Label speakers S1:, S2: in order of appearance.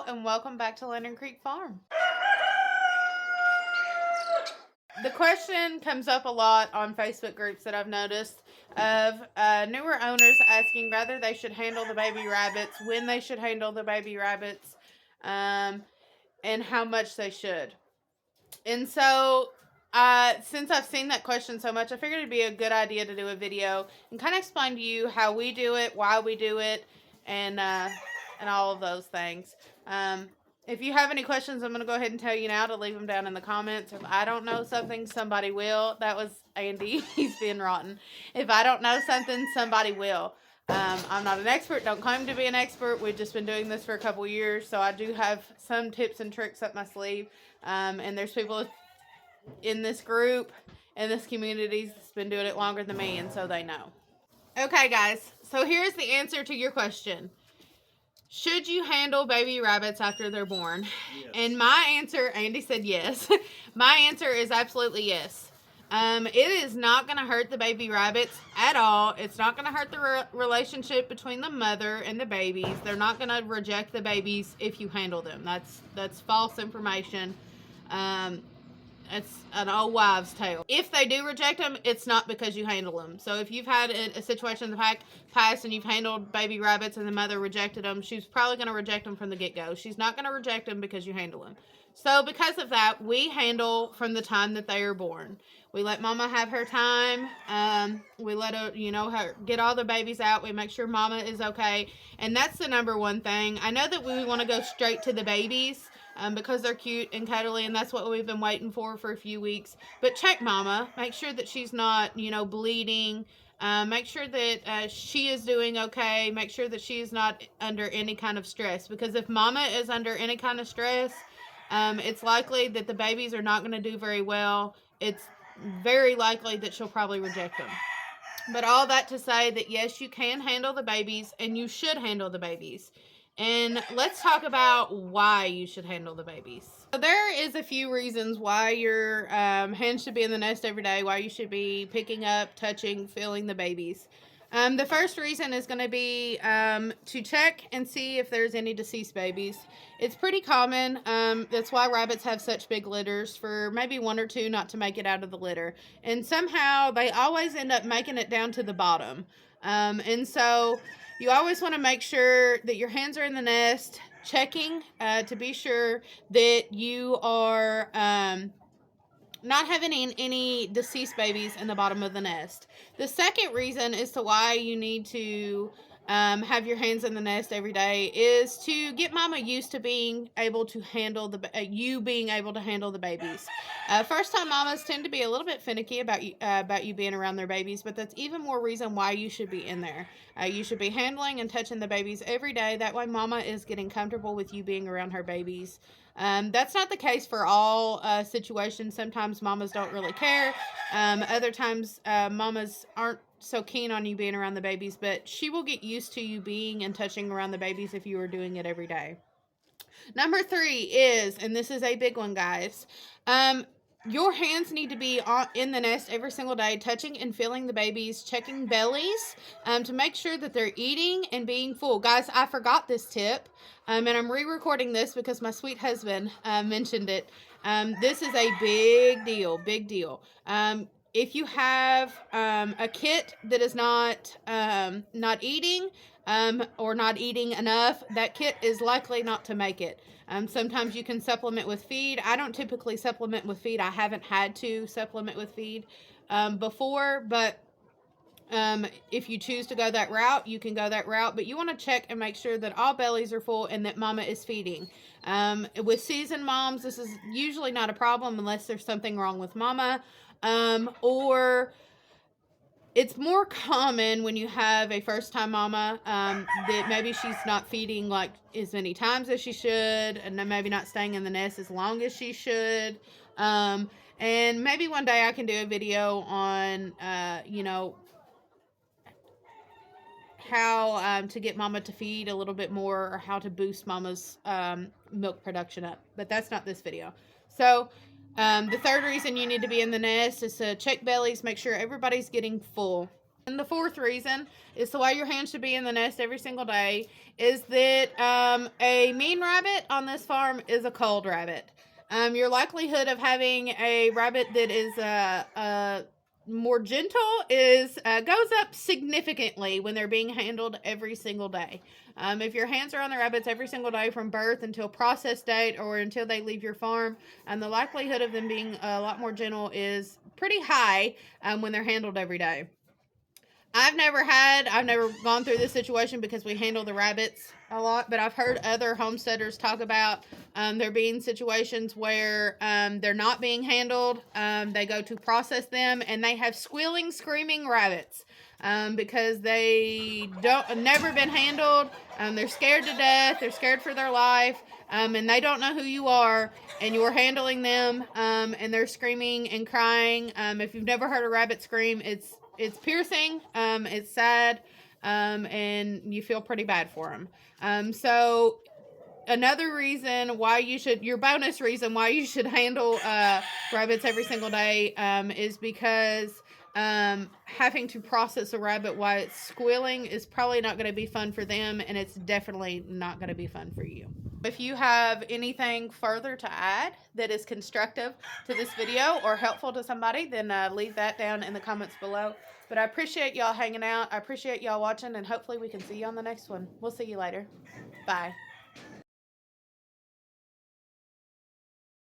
S1: y'all, and welcome back to Lantern Creek Farm. The question comes up a lot on Facebook groups that I've noticed of newer owners asking whether they should handle the baby rabbits, when they should handle the baby rabbits, and how much they should. And so, since I've seen that question so much, I figured it'd be a good idea to do a video and kind of explain to you how we do it, why we do it, and all of those things. If you have any questions, I'm going to go ahead and tell you now to leave them down in the comments. If I don't know something, somebody will. That was Andy. He's being rotten. If I don't know something, somebody will. I'm not an expert. Don't claim to be an expert. We've just been doing this for a couple years, so I do have some tips and tricks up my sleeve. And there's people in this group, in this community, that's been doing it longer than me, and so they know. Okay, guys. So here's the answer to your question. Should you handle baby rabbits after they're born?
S2: Yes.
S1: And my answer, Andy said yes. My answer is absolutely yes. It is not going to hurt the baby rabbits at all. It's not going to hurt the relationship between the mother and the babies. They're not going to reject the babies if you handle them. That's false information. It's an old wives' tale. If they do reject them, it's not because you handle them. So if you've had a situation in the past and you've handled baby rabbits and the mother rejected them, she's probably going to reject them from the get-go. She's not going to reject them because you handle them. So because of that, we handle from the time that they are born. We let mama have her time. We let her, her get all the babies out. We make sure mama is okay. And that's the number one thing. I know that we want to go straight to the babies. Because they're cute and cuddly, and that's what we've been waiting for a few weeks. But check mama. Make sure that she's not, bleeding. Make sure that she is doing okay. Make sure that she is not under any kind of stress. Because if mama is under any kind of stress, it's likely that the babies are not going to do very well. It's very likely that she'll probably reject them. But all that to say that, yes, you can handle the babies, and you should handle the babies. And let's talk about why you should handle the babies. So there is a few reasons why your hands should be in the nest every day, why you should be picking up, touching, feeling the babies. The first reason is going to be to check and see if there's any deceased babies. It's pretty common. That's why rabbits have such big litters, for maybe one or two not to make it out of the litter. And somehow they always end up making it down to the bottom. And so you always want to make sure that your hands are in the nest, checking to be sure that you are not having any deceased babies in the bottom of the nest. The second reason as to why you need to have your hands in the nest every day is to get mama used to being able to handle being able to handle the babies. First time mamas tend to be a little bit finicky about you being around their babies, but that's even more reason why you should be in there. You should be handling and touching the babies every day. That way mama is getting comfortable with you being around her babies. That's not the case for all situations. Sometimes mamas don't really care. Other times mamas aren't so keen on you being around the babies, but she will get used to you being and touching around the babies if you are doing it every day. Number 3 is, and this is a big one, guys, your hands need to be in the nest every single day, touching and feeling the babies, checking bellies to make sure that they're eating and being full. Guys, I forgot this tip, and I'm re-recording this because my sweet husband mentioned it. This is a big deal. If you have a kit that is not eating or not eating enough, that kit is likely not to make it. Sometimes you can supplement with feed. I don't typically supplement with feed. I haven't had to supplement with feed before, but if you choose to go that route, you can go that route. But you want to check and make sure that all bellies are full and that mama is feeding. With seasoned moms, this is usually not a problem unless there's something wrong with mama. Or it's more common when you have a first-time mama that maybe she's not feeding like as many times as she should, and then maybe not staying in the nest as long as she should. And maybe one day I can do a video on, how to get mama to feed a little bit more, or how to boost mama's milk production up. But that's not this video. So the third reason you need to be in the nest is to check bellies, make sure everybody's getting full. And the fourth reason is the way your hand should be in the nest every single day is that a mean rabbit on this farm is a cold rabbit. Your likelihood of having a rabbit that is more gentle is goes up significantly when they're being handled every single day. If your hands are on the rabbits every single day from birth until process date or until they leave your farm, the likelihood of them being a lot more gentle is pretty high when they're handled every day. I've never gone through this situation because we handle the rabbits a lot, but I've heard other homesteaders talk about there being situations where they're not being handled. They go to process them and they have squealing, screaming rabbits because they never been handled. They're scared to death. They're scared for their life. And they don't know who you are, and you're handling them, and they're screaming and crying. If you've never heard a rabbit scream, it's piercing, it's sad, and you feel pretty bad for them. So another reason why your bonus reason why you should handle rabbits every single day is because having to process a rabbit while it's squealing is probably not going to be fun for them, and it's definitely not going to be fun for you. If you have anything further to add that is constructive to this video or helpful to somebody, then leave that down in the comments below. But I appreciate y'all hanging out. I appreciate y'all watching, and hopefully we can see you on the next one. We'll see you later. Bye.